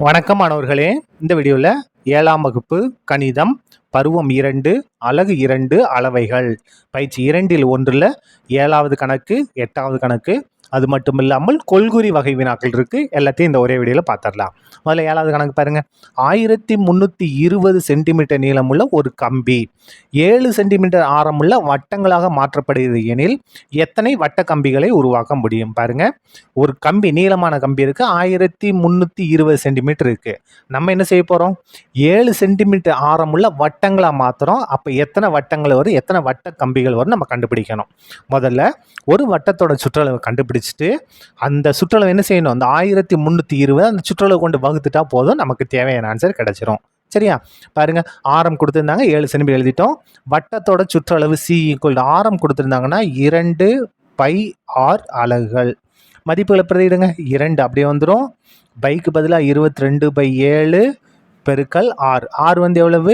வணக்கம் மாணவர்களே. இந்த வீடியோவில் 7ஆம் வகுப்பு கணிதம் பருவம் 2 அலகு 2 அளவைகள் பயிற்சி 2ல் 1ல் 7வது கணக்கு 8வது கணக்கு அது மட்டும் இல்லாமல் கொள்குறி வகை வினாக்கள் இருக்குது. எல்லாத்தையும் இந்த ஒரே வீடியோவில் பார்த்துடலாம். முதல்ல 7வது கணக்கு பாருங்கள். 1320 சென்டிமீட்டர் நீளமுள்ள ஒரு கம்பி 7 சென்டிமீட்டர் ஆரமுள்ள வட்டங்களாக மாற்றப்படுகிறது எனில் எத்தனை வட்ட கம்பிகளை உருவாக்க முடியும்? பாருங்கள், ஒரு கம்பி நீளமான கம்பி இருக்குது, 1320 சென்டிமீட்டர் இருக்குது. நம்ம என்ன செய்ய போகிறோம்? 7 சென்டிமீட்டர் ஆரமுள்ள வட்டங்களாக மாற்றுறோம். அப்போ எத்தனை வட்டங்கள் வரும், எத்தனை வட்ட கம்பிகள் வரும் நம்ம கண்டுபிடிக்கணும். முதல்ல ஒரு வட்டத்தோட சுற்றளவு கண்டுபிடிச்சிட்டு அந்த சுற்றளவு என்ன செய்யணும்? அந்த 1320 அந்த சுற்றளவு கொண்டு வகுத்துட்டா போதும், நமக்கு தேவையான ஆன்சர் கிடைச்சிரும். சரியா? பாருங்க, ஆரம் கொடுத்துருந்தாங்க 7 சென்டிமீட்டர் எழுதிட்டோம். வட்டத்தோட சுற்றளவு C = ஆரம் கொடுத்துருந்தாங்கன்னா 2πr அலகுகள். மதிப்புகளை பிரதியிடுங்க. 2 அப்படியே வந்துடும். பைக்கு பதிலாக 22/7 பெருக்கல் r. r வந்து எவ்வளவு?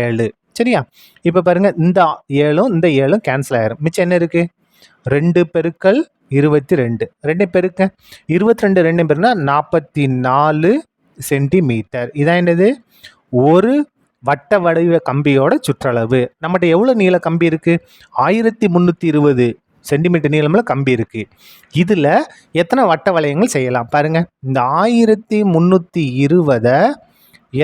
7. சரியா? இப்போ பாருங்க, இந்த 7ம் இந்த 7ம் கேன்சல் ஆயிரும். மிச்சம் என்ன இருக்கு? 2 பெருக்கல் 22. 2 பெருக்க 22 2 பெருனா 44 சென்டிமீட்டர். இதான் என்னது? ஒரு வட்ட வடிவ கம்பியோட சுற்றளவு. நம்மகிட்ட எவ்வளோ நீள கம்பி இருக்கு? 1320 சென்டிமீட்டர் நீளமுள்ள கம்பி இருக்கு. இதுல எத்தனை வட்ட வளையங்கள் செய்யலாம் பாருங்க. இந்த 1320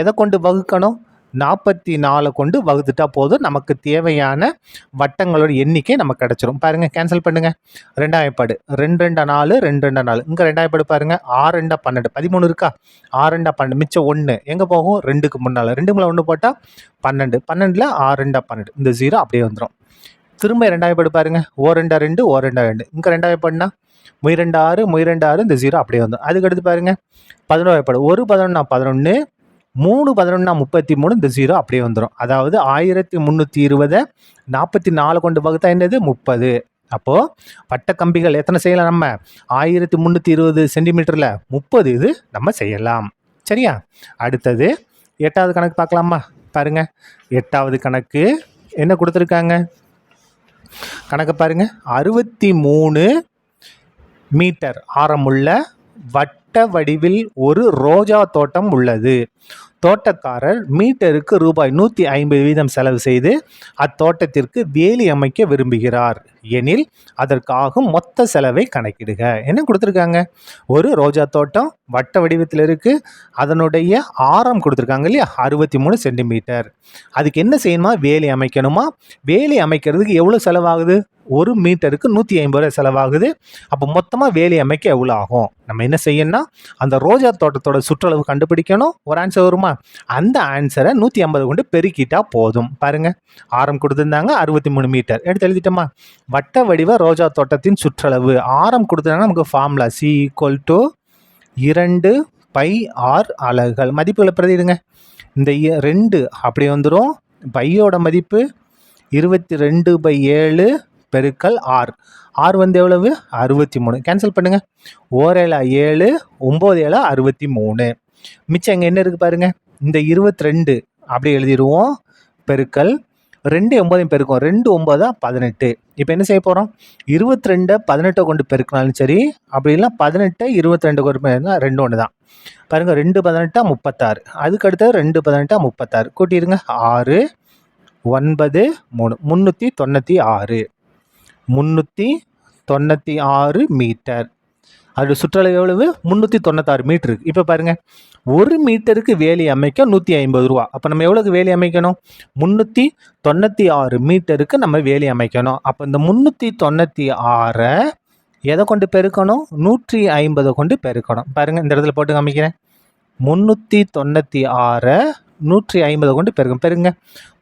எதை கொண்டு வகுக்கணும்? 44 கொண்டு வகுத்துட்டா போதும், நமக்கு தேவையான வட்டங்களோட எண்ணிக்கை நமக்கு கிடைச்சிரும். பாருங்க, கேன்சல் பண்ணுங்க. 2ஆம் 2 2 4 2 2 4. இங்க 2ஆம் பாருங்க, 6 2 12 13 இருக்கா? 6 2 12 மிச்சம் 1 எங்க போகும்? 2க்கு முன்னால 2 மேல 1 போட்டா 12. 12ல 6 2 12. இந்த 0 அப்படியே வந்துடும். திரும்ப 2ஆம் பாருங்க, 1 2 2 1 2 2. இங்க 2ஆம் முய் 2 6 முய் 2 6. இந்த 0 அப்படியே வந்துடும். அதுக்கு அடுத்து பாருங்க 11ஆம் 1 11 11 3 11 33. இந்த 0 அப்படியே வந்துடும். அதாவது 1320 44 கொண்டு வகுத்தா என்னது? 30. அப்போ வட்ட கம்பிகள் எத்தனை செய்யலாம் நம்ம? 1320 சென்டிமீட்டர்ல 30 இது நம்ம செய்யலாம். சரியா? அடுத்தது 8வது கணக்கு பார்க்கலாமா? பாருங்க, 8வது கணக்கு என்ன கொடுத்துருக்காங்க? கணக்கு பாருங்க. 63 மீட்டர் ஆரமுள்ள வட்ட வடிவில் ஒரு ரோஜா தோட்டம் உள்ளது. தோட்டக்காரர் மீட்டருக்கு ரூபாய் 150 வீதம் செலவு செய்து அத்தோட்டத்திற்கு வேலி அமைக்க விரும்புகிறார் எனில் அதற்காகும் மொத்த செலவை கணக்கிடுக. என்ன கொடுத்துருக்காங்க? ஒரு ரோஜா தோட்டம் வட்ட வடிவத்தில் இருக்கு. அதனுடைய ஆரம் கொடுத்துருக்காங்க இல்லையா? 63 சென்டிமீட்டர். அதுக்கு என்ன செய்யணுமா? வேலி அமைக்கணுமா? வேலி அமைக்கிறதுக்கு எவ்வளோ செலவாகுது? ஒரு மீட்டருக்கு 150 ரூபாய் செலவாகுது. அப்போ மொத்தமாக வேலி அமைக்க எவ்வளோ ஆகும்? நம்ம என்ன செய்யணும்னா அந்த ரோஜா தோட்டத்தோட சுற்றளவு கண்டுபிடிக்கணும். ஒரு ஆன்சர் வருமா? அந்த ஆன்சரை 150 கொண்டு பெருக்கிட்டா போதும். பாருங்க, ஆரம் கொடுத்துருந்தாங்க 63 மீட்டர். எடுத்து எழுதிட்டோமா? வட்ட வடிவ ரோஜா தோட்டத்தின் சுற்றளவு ஆரம் கொடுத்துருந்தாங்க. நமக்கு ஃபார்முலா C = 2πr அலகுகள். மதிப்புகளை பிரதிடுங்க. இந்த 2 அப்படி வந்துடும். பையோட மதிப்பு 22/7 பெருக்கல் r. r வந்து எவ்வளவு? 63. கேன்சல் பண்ணுங்க. 1 7 7 9 7 63. மிச்சம் இங்கே என்ன இருக்குது பாருங்க. இந்த 22 அப்படி எழுதிடுவோம். பெருக்கல் 2 9 பெருக்கும் 2 9 18. இப்போ என்ன செய்ய போகிறோம்? 22 18 கொண்டு பெருக்கினாலும் சரி, அப்படி இல்லை 18 22 கொண்டு பெருக்கினா 2 1 தான். பாருங்க, 2 18 36. அதுக்கு அடுத்தது 2 18 36. கூட்டிடுங்க. 6 9 3 396 396 மீட்டர். அதோட சுற்றளவு எவ்வளவு? 396 மீட்டர் இருக்கு. இப்போ பாருங்க, ஒரு மீட்டருக்கு வேலி அமைக்க 150 ரூபா. அப்போ நம்ம எவ்வளோக்கு வேலி அமைக்கணும்? 396 மீட்டருக்கு நம்ம வேலி அமைக்கணும். அப்போ இந்த 396 எதை கொண்டு பெருக்கணும்? 150 கொண்டு பெருக்கணும். பாருங்க, இந்த இடத்துல போட்டு காமிக்கிறேன். 396 150 கொண்டு பெருங்க. பெருங்க.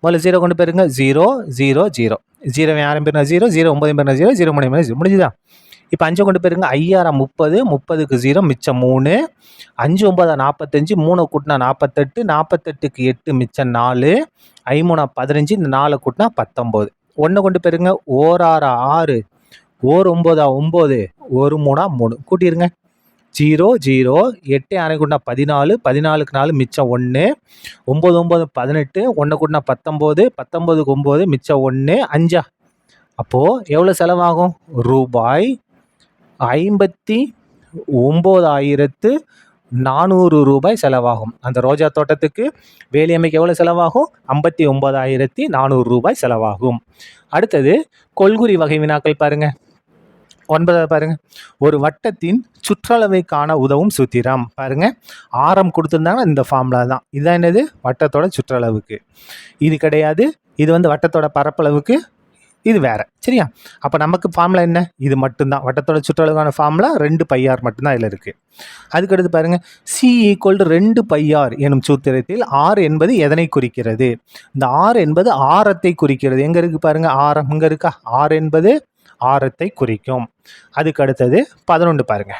முதல்ல 0 கொண்டு பெருங்க. 0 0 0. 0 யாரும் பேருனா 0 0 9 பேருனா 0 0 3 0. முடிஞ்சுதா? இப்போ 5 கொண்டு பெருங்க. 5 30 30க்கு 0 மிச்சம் 3. 5 9 45 3 கூட்டினா 48 48க்கு 8 மிச்சம் 4. 5 15 இந்த 4 கூட்டினா 19. 1 கொண்டு பெருங்க. 1 6 6 1 9 9 1 3 3. கூட்டிடுங்க. 0 0 8 6 கூட்டினா 14 14க்கு 4 மிச்சம் 1. 9 9 18 1 கூட்டினா 19 19க்கு 9 மிச்சம் 1 5. அப்போது எவ்வளோ செலவாகும்? ரூபாய் 59,100 ரூபாய் செலவாகும். அந்த ரோஜா தோட்டத்துக்கு வேலி அமைக்க எவ்வளோ செலவாகும்? 59,400 ரூபாய் செலவாகும். அடுத்தது கொள்குறி வகை வினாக்கள் பாருங்க. 9 பாருங்க. ஒரு வட்டத்தின் சுற்றளவை காண உதவும் சூத்திரம். பாருங்க, ஆரம் கொடுத்துருந்தாங்கன்னா இந்த ஃபார்முலா தான். இதுதான் என்னது? வட்டத்தோட சுற்றளவுக்கு. இது கிடையாது. இது வந்து வட்டத்தோட பரப்பளவுக்கு, இது வேற. சரியா? அப்போ நமக்கு ஃபார்முலா என்ன? இது மட்டும்தான். வட்டத்தோட சுற்றளவுக்கான ஃபார்முலா 2πr மட்டும்தான் இதில் இருக்கு. அதுக்கடுத்து பாருங்க, C = 2πr எனும் சூத்திரத்தில் r என்பது எதனை குறிக்கிறது? இந்த r என்பது ஆரத்தை குறிக்கிறது. எங்க இருக்கு பாருங்க, ஆரம் இங்க இருக்கா? r என்பது ஆரத்தை குறிக்கும். அதுக்கு அடுத்தது 11 பாருங்க.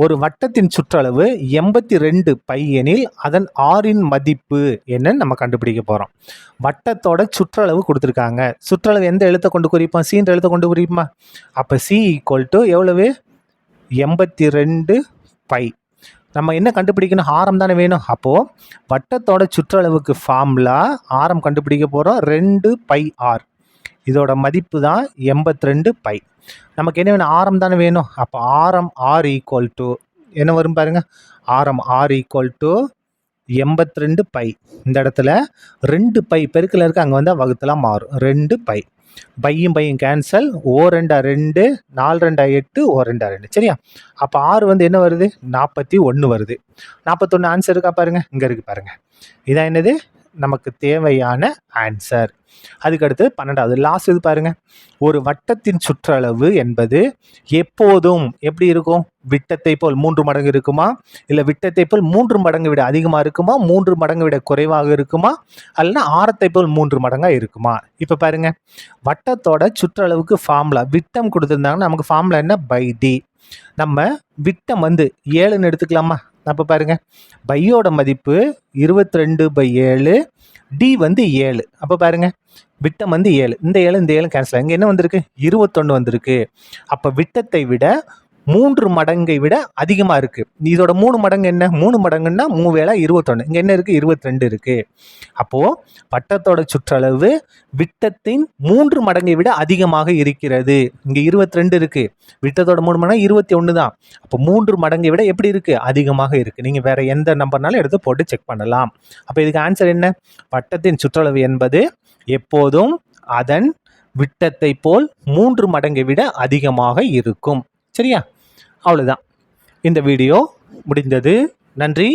ஒரு வட்டத்தின் சுற்றளவு 82π எனில் அதன் ஆரின் மதிப்பு என்னன்னு நம்ம கண்டுபிடிக்க போறோம். வட்டத்தோட சுற்றளவு கொடுத்துருக்காங்க. சுற்றளவு எந்த எழுத்தை கொண்டு குறிப்போம்? சீன்ற எழுத்தை கொண்டு குறிப்போமா? அப்போ C = எவ்வளவு? 82π. நம்ம என்ன கண்டுபிடிக்கணும்? ஆரம் தானே வேணும். அப்போது வட்டத்தோட சுற்றளவுக்கு ஃபார்முலா ஆரம் கண்டுபிடிக்க போகிறோம் 2πr. இதோட மதிப்பு தான் 82π. நமக்கு என்ன வேணும்? ஆரம் தானே வேணும். அப்போ ஆரம் r = என்ன வரும் பாருங்க, ஆரம் r = 82π. இந்த இடத்துல 2π பெருக்கல் இருக்கு, அங்கே வந்தால் வகுத்தலாம் மாறும். 2π. பையும் பையும் கேன்சல். 2 4 8 2 சரியா? அப்போ ஆறு வந்து என்ன வருது? 41 வருது. 41 ஆன்சர் இருக்கா பாருங்க, இங்கே இருக்கு பாருங்க. இதான் என்னது? நமக்கு தேவையான ஆன்சர். அதுக்கடுத்து 12வது லாஸ்ட் இது பாருங்க. ஒரு வட்டத்தின் சுற்றளவு என்பது எப்போதும் எப்படி இருக்கும்? விட்டத்தை போல் 3 மடங்கு இருக்குமா, இல்லை விட்டத்தை போல் 3 மடங்கு விட அதிகமாக இருக்குமா, 3 மடங்கு விட குறைவாக இருக்குமா, அல்லனா ஆரத்தை போல் 3 மடங்காக இருக்குமா? இப்போ பாருங்க, வட்டத்தோட சுற்றளவுக்கு ஃபார்முலா விட்டம் கொடுத்துருந்தாங்கன்னா நமக்கு ஃபார்முலா என்ன? /d. நம்ம விட்டம் வந்து 7ன்னு எடுத்துக்கலாமா? அப்போ பாருங்க, பையோட மதிப்பு 22/7, டி வந்து 7. அப்போ பாருங்க, விட்டம் வந்து 7. இந்த 7 கேன்சல். இங்கே என்ன வந்திருக்கு? 21 வந்திருக்கு. அப்போ விட்டத்தை விட 3 மடங்கை விட அதிகமாக இருக்குது. இதோட 3 மடங்கு என்ன? 3 மடங்குன்னா 3 × 21. இங்கே என்ன இருக்குது? 22 இருக்குது. அப்போது வட்டத்தோட சுற்றளவு விட்டத்தின் 3 மடங்கை விட அதிகமாக இருக்கிறது. இங்கே 22 இருக்குது. விட்டத்தோட 3 மடங்கு 21 தான். அப்போ 3 மடங்கை விட எப்படி இருக்குது? அதிகமாக இருக்குது. நீங்கள் வேறு எந்த நம்பர்னாலும் எடுத்து போட்டு செக் பண்ணலாம். அப்போ இதுக்கு ஆன்சர் என்ன? வட்டத்தின் சுற்றளவு என்பது எப்போதும் அதன் விட்டத்தை போல் 3 மடங்கை விட அதிகமாக இருக்கும். சரியா? அவ்வளோதான். இந்த வீடியோ முடிந்தது. நன்றி.